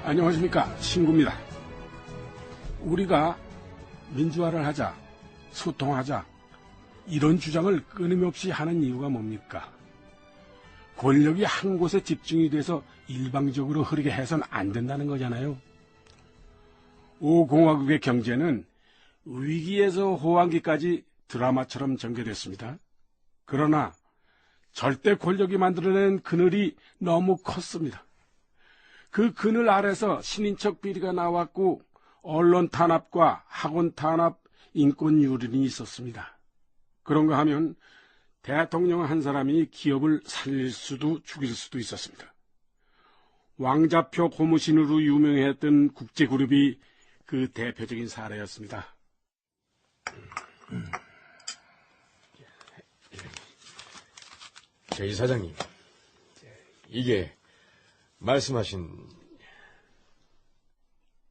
안녕하십니까, 신구입니다. 우리가 민주화를 하자, 소통하자, 이런 주장을 끊임없이 하는 이유가 뭡니까? 권력이 한 곳에 집중이 돼서 일방적으로 흐르게 해서는 안 된다는 거잖아요. 5공화국의 경제는 위기에서 호황기까지 드라마처럼 전개됐습니다. 그러나 절대 권력이 만들어낸 그늘이 너무 컸습니다. 그 그늘 아래서 신인척 비리가 나왔고 언론 탄압과 학원 탄압, 인권 유린이 있었습니다. 그런가 하면 대통령 한 사람이 기업을 살릴 수도 죽일 수도 있었습니다. 왕자표 고무신으로 유명했던 국제그룹이 그 대표적인 사례였습니다. 저 이사장님, 이게 말씀하신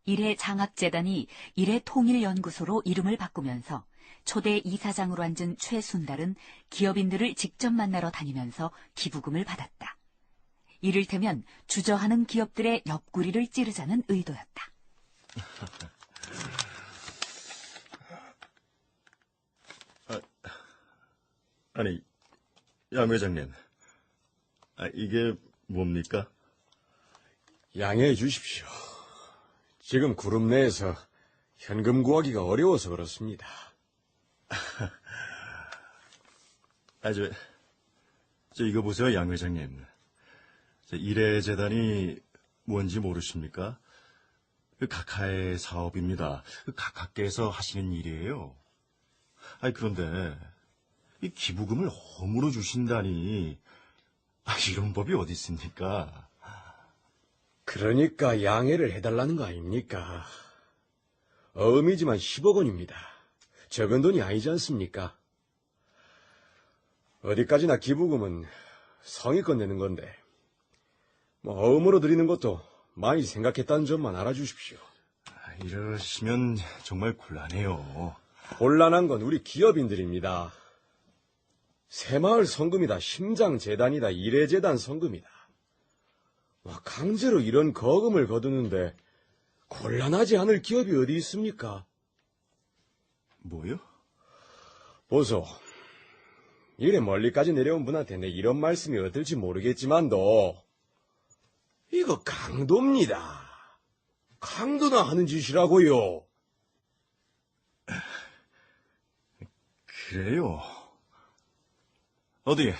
일해장학재단이 일해통일연구소로 이름을 바꾸면서 초대 이사장으로 앉은 최순달은 기업인들을 직접 만나러 다니면서 기부금을 받았다. 이를테면 주저하는 기업들의 옆구리를 찌르자는 의도였다. 아니, 양 회장님, 이게 뭡니까? 양해해 주십시오. 지금 그룹 내에서 현금 구하기가 어려워서 그렇습니다. 저 이거 보세요, 양 회장님. 일해재단이 뭔지 모르십니까? 그 각하의 사업입니다. 그 각하께서 하시는 일이에요. 그런데 이 기부금을 허물어 주신다니, 이런 법이 어디 있습니까? 그러니까 양해를 해달라는 거 아닙니까? 어음이지만 10억 원입니다. 적은 돈이 아니지 않습니까? 어디까지나 기부금은 성의껏 내는 건데, 어음으로 드리는 것도 많이 생각했다는 점만 알아주십시오. 이러시면 정말 곤란해요. 곤란한 건 우리 기업인들입니다. 새마을 성금이다, 심장재단이다, 일해재단 성금이다. 강제로 이런 거금을 거두는데 곤란하지 않을 기업이 어디 있습니까? 뭐요? 보소, 이래 멀리까지 내려온 분한테 내 이런 말씀이 어떨지 모르겠지만도 이거 강도입니다. 강도나 하는 짓이라고요. 그래요? 어디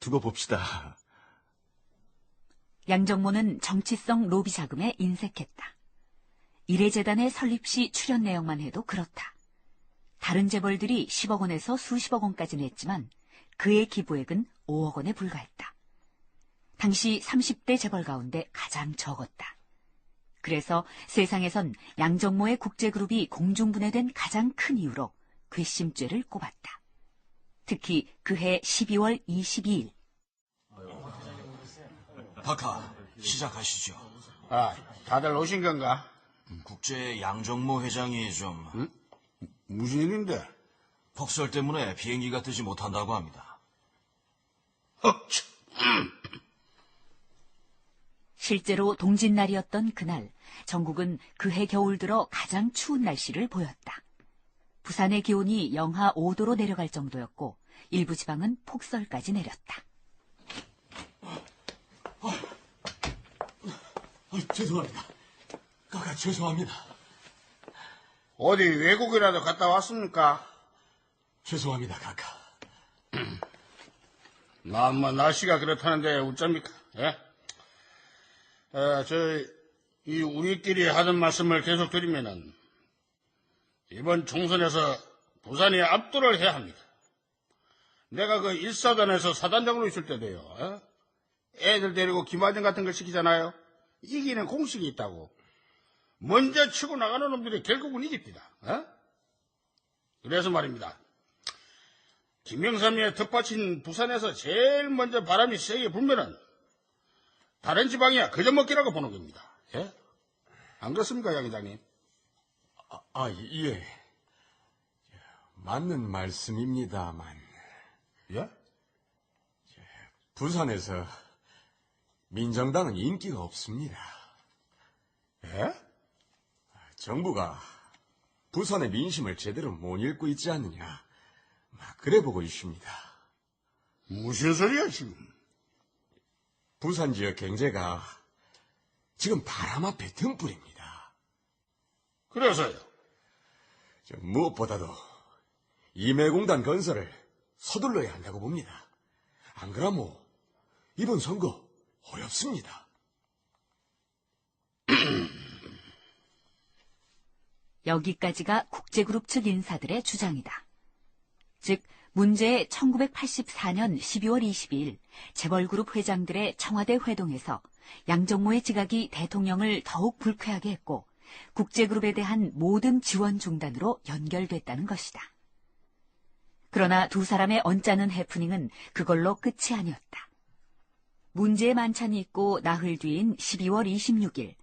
두고 봅시다. 양정모는 정치성 로비 자금에 인색했다. 일해재단의 설립 시 출연 내용만 해도 그렇다. 다른 재벌들이 10억 원에서 수십억 원까지 냈지만 그의 기부액은 5억 원에 불과했다. 당시 30대 재벌 가운데 가장 적었다. 그래서 세상에선 양정모의 국제그룹이 공중분해된 가장 큰 이유로 괘씸죄를 꼽았다. 특히 그해 12월 22일. 박하, 시작하시죠. 다들 오신 건가? 국제 양정모 회장이 좀 무슨 일인데? 폭설 때문에 비행기가 뜨지 못한다고 합니다. 실제로 동짓날이었던 그날, 전국은 그해 겨울 들어 가장 추운 날씨를 보였다. 부산의 기온이 영하 5도로 내려갈 정도였고 일부 지방은 폭설까지 내렸다. 죄송합니다. 가가 죄송합니다. 어디 외국이라도 갔다 왔습니까? 죄송합니다, 가가. 날씨가 그렇다는데 어쩝니까? 예? 이 우리끼리 하던 말씀을 계속 드리면은 이번 총선에서 부산이 압도를 해야 합니다. 내가 그 1사단에서 사단장으로 있을 때도요. 애들 데리고 기마전 같은 걸 시키잖아요. 이기는 공식이 있다고. 먼저 치고 나가는 놈들이 결국은 이깁니다. 그래서 말입니다. 김영삼이의 텃밭인 부산에서 제일 먼저 바람이 세게 불면은 다른 지방이야 그저 먹기라고 보는 겁니다. 예? 안 그렇습니까, 양 회장님? 예. 맞는 말씀입니다만. 예? 부산에서 민정당은 인기가 없습니다. 정부가 부산의 민심을 제대로 못 읽고 있지 않느냐. 그래 보고 있습니다. 무슨 소리야, 지금? 부산 지역 경제가 지금 바람 앞에 등불입니다. 그래서요. 무엇보다도 임해공단 건설을 서둘러야 한다고 봅니다. 안 그러면 이번 선거 어렵습니다. 여기까지가 국제그룹 측 인사들의 주장이다. 즉, 문제의 1984년 12월 22일 재벌그룹 회장들의 청와대 회동에서 양정모의 지각이 대통령을 더욱 불쾌하게 했고 국제그룹에 대한 모든 지원 중단으로 연결됐다는 것이다. 그러나 두 사람의 언짢은 해프닝은 그걸로 끝이 아니었다. 문제의 만찬이 있고 나흘 뒤인 12월 26일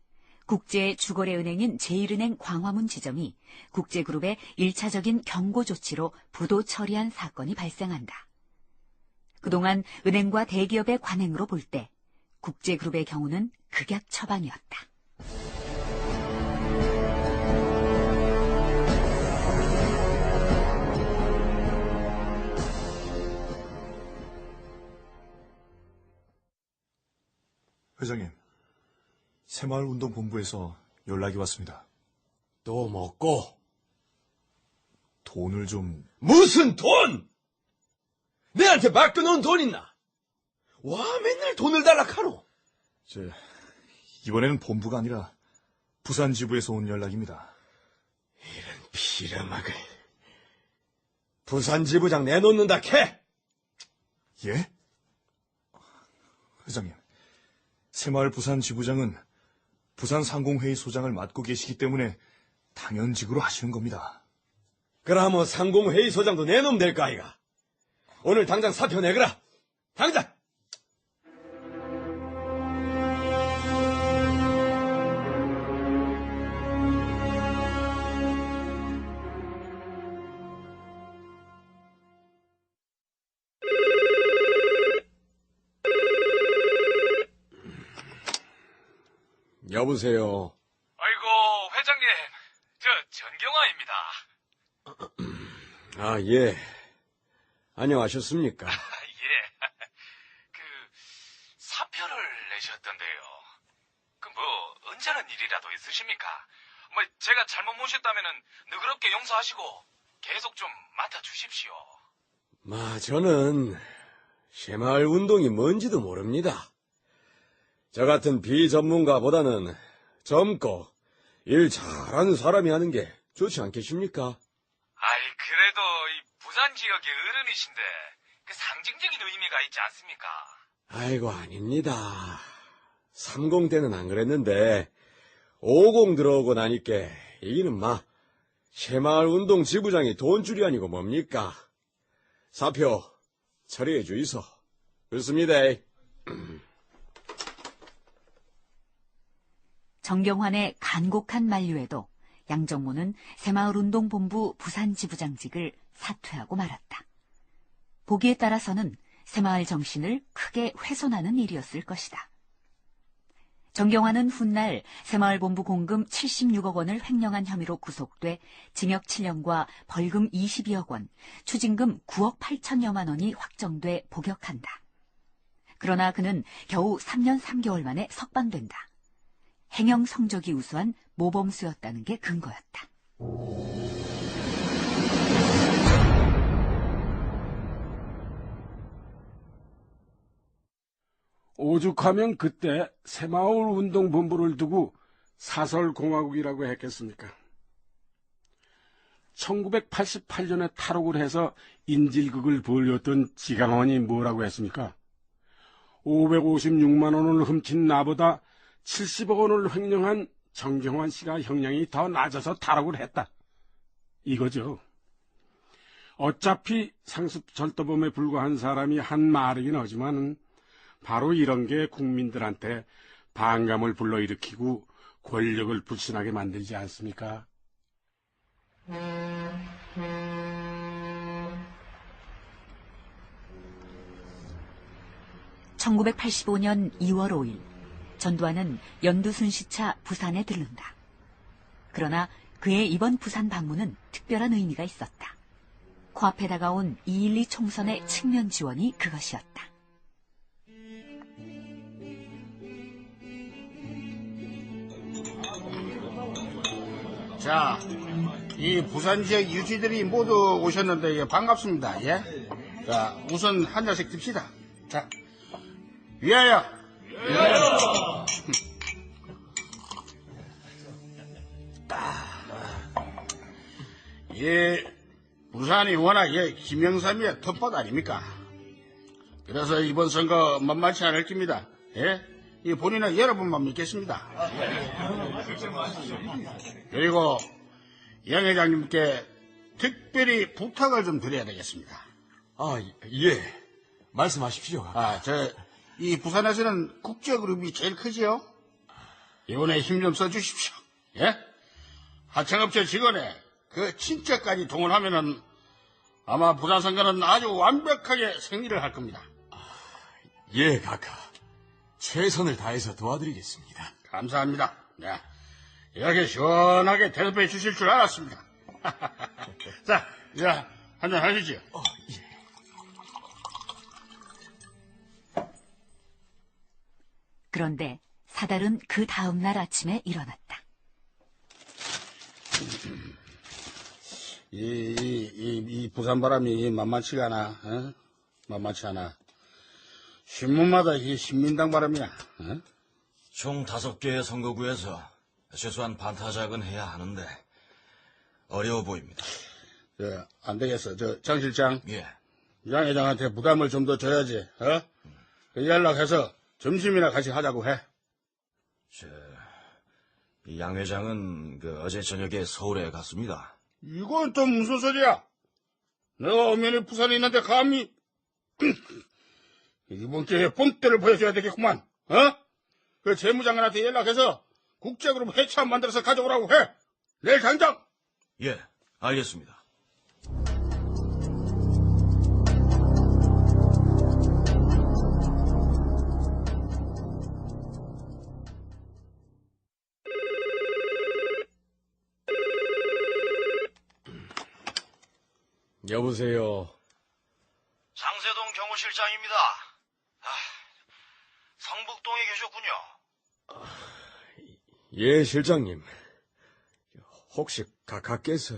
국제 주거래은행인 제1은행 광화문 지점이 국제그룹의 1차적인 경고 조치로 부도 처리한 사건이 발생한다. 그동안 은행과 대기업의 관행으로 볼 때 국제그룹의 경우는 극약 처방이었다. 회장님, 새마을운동본부에서 연락이 왔습니다. 또 먹고? 돈을 좀... 무슨 돈? 내한테 맡겨놓은 돈 있나? 와, 맨날 돈을 달라 카노? 이번에는 본부가 아니라 부산 지부에서 온 연락입니다. 이런 비름하게. 부산 지부장 내놓는다 캐? 예? 회장님, 새마을 부산 지부장은 부산 상공회의 소장을 맡고 계시기 때문에 당연직으로 하시는 겁니다. 그러면 상공회의 소장도 내놓으면 될까 아이가? 오늘 당장 사표 내거라. 당장! 여보세요. 아이고, 회장님. 전경화입니다. 아, 예. 안녕하셨습니까? 예. 사표를 내셨던데요. 언제는 일이라도 있으십니까? 제가 잘못 모셨다면은 너그럽게 용서하시고 계속 좀 맡아주십시오. 저는 새마을 운동이 뭔지도 모릅니다. 저 같은 비전문가보다는 젊고 일 잘하는 사람이 하는 게 좋지 않겠습니까? 그래도 이 부산 지역의 어른이신데 상징적인 의미가 있지 않습니까? 아이고, 아닙니다. 30 때는 안 그랬는데 50 들어오고 나니까 이기는 새마을 운동 지부장이 돈줄이 아니고 뭡니까? 사표 처리해 주이소. 그렇습니다. 정경환의 간곡한 만류에도 양정모는 새마을운동본부 부산지부장직을 사퇴하고 말았다. 보기에 따라서는 새마을 정신을 크게 훼손하는 일이었을 것이다. 정경환은 훗날 새마을본부 공금 76억 원을 횡령한 혐의로 구속돼 징역 7년과 벌금 22억 원, 추징금 9억 8천여만 원이 확정돼 복역한다. 그러나 그는 겨우 3년 3개월 만에 석방된다. 행형 성적이 우수한 모범수였다는 게 근거였다. 오죽하면 그때 새마을운동본부를 두고 사설공화국이라고 했겠습니까? 1988년에 탈옥을 해서 인질극을 벌였던 지강원이 뭐라고 했습니까? 556만 원을 훔친 나보다 70억 원을 횡령한 정경환 씨가 형량이 더 낮아서 탈옥을 했다. 이거죠. 어차피 상습절도범에 불과한 사람이 한 말이긴 하지만 바로 이런 게 국민들한테 반감을 불러일으키고 권력을 불신하게 만들지 않습니까? 1985년 2월 5일 전두환은 연두순시차 부산에 들른다. 그러나 그의 이번 부산 방문은 특별한 의미가 있었다. 코앞에 다가온 2.12 총선의 측면 지원이 그것이었다. 자, 이 부산 지역 유지들이 모두 오셨는데 예, 반갑습니다. 예. 자, 우선 한 잔씩 듭시다. 자, 위하여. 위하여. 예, 부산이 워낙 예, 김영삼이의 텃밭 아닙니까? 그래서 이번 선거 만만치 않을 겁니다. 예? 이 본인은 여러분만 믿겠습니다. 그리고 양 회장님께 특별히 부탁을 좀 드려야 되겠습니다. 아, 예. 말씀하십시오. 이 부산에서는 국제그룹이 제일 크지요? 이번에 힘 좀 써주십시오. 예? 하청업체 직원에 그 친척까지 동원하면은 아마 부산 선거는 아주 완벽하게 승리를 할 겁니다. 예, 각하. 최선을 다해서 도와드리겠습니다. 감사합니다. 네. 이렇게 시원하게 대접해 주실 줄 알았습니다. 자, 이제 한잔 하시죠. 예. 그런데 사달은 그 다음 날 아침에 일어났다. 이 부산 바람이 만만치가 않아. 어? 만만치 않아. 신문마다 이 신민당 바람이야. 어? 총 5개의 선거구에서 최소한 반타작은 해야 하는데 어려워 보입니다. 안 되겠어. 장 실장. 예. 양 회장한테 부담을 좀 더 줘야지. 어? 그 연락해서 점심이나 같이 하자고 해. 이 양 회장은 어제 저녁에 서울에 갔습니다. 이건 또 무슨 소리야? 내가 엄연히 부산에 있는데 감히 이번 기회에 본때를 보여줘야 되겠구만. 어? 그 재무장관한테 연락해서 국제그룹 회차 만들어서 가져오라고 해. 내일 당장. 예, 알겠습니다. 여보세요. 장세동 경호실장입니다. 성북동에 계셨군요. 예, 실장님. 혹시 각하께서...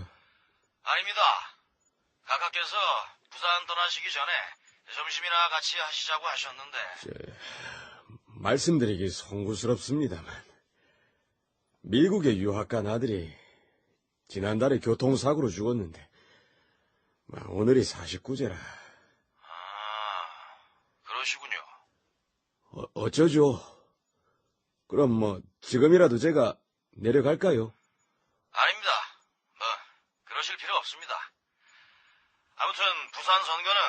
아닙니다. 각하께서 부산 떠나시기 전에 점심이나 같이 하시자고 하셨는데. 말씀드리기 송구스럽습니다만 미국의 유학 간 아들이 지난달에 교통사고로 죽었는데 오늘이 49제라. 그러시군요. 어쩌죠? 그럼 지금이라도 제가 내려갈까요? 아닙니다. 그러실 필요 없습니다. 아무튼 부산 선거는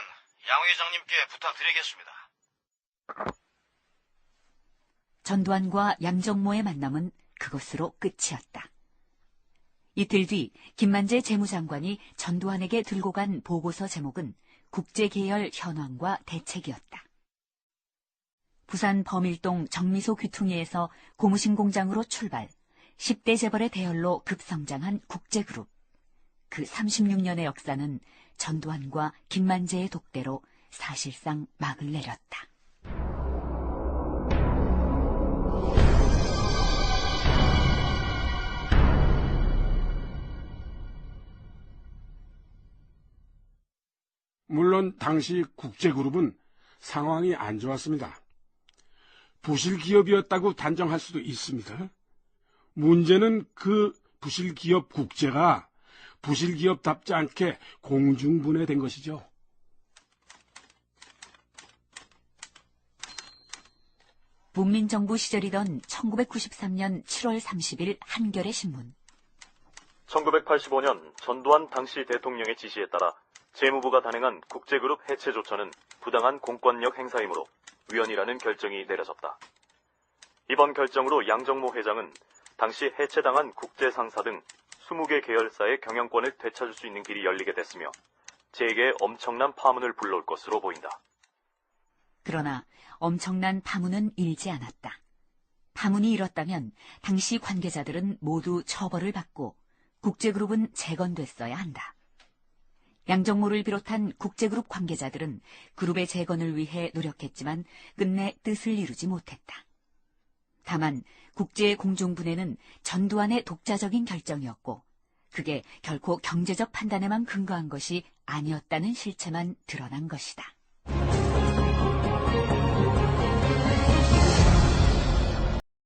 양 회장님께 부탁드리겠습니다. 전두환과 양정모의 만남은 그것으로 끝이었다. 이틀 뒤 김만재 재무장관이 전두환에게 들고 간 보고서 제목은 국제계열 현황과 대책이었다. 부산 범일동 정미소 귀퉁이에서 고무신 공장으로 출발, 10대 재벌의 대열로 급성장한 국제그룹. 그 36년의 역사는 전두환과 김만재의 독대로 사실상 막을 내렸다. 물론 당시 국제그룹은 상황이 안 좋았습니다. 부실기업이었다고 단정할 수도 있습니다. 문제는 그 부실기업 국제가 부실기업답지 않게 공중분해된 것이죠. 문민정부 시절이던 1993년 7월 30일 한겨레 신문. 1985년 전두환 당시 대통령의 지시에 따라 재무부가 단행한 국제그룹 해체 조처는 부당한 공권력 행사이므로 위헌이라는 결정이 내려졌다. 이번 결정으로 양정모 회장은 당시 해체당한 국제상사 등 20개 계열사의 경영권을 되찾을 수 있는 길이 열리게 됐으며 재계에 엄청난 파문을 불러올 것으로 보인다. 그러나 엄청난 파문은 일지 않았다. 파문이 일었다면 당시 관계자들은 모두 처벌을 받고 국제그룹은 재건됐어야 한다. 양정모를 비롯한 국제그룹 관계자들은 그룹의 재건을 위해 노력했지만 끝내 뜻을 이루지 못했다. 다만 국제공중분해는 전두환의 독자적인 결정이었고 그게 결코 경제적 판단에만 근거한 것이 아니었다는 실체만 드러난 것이다.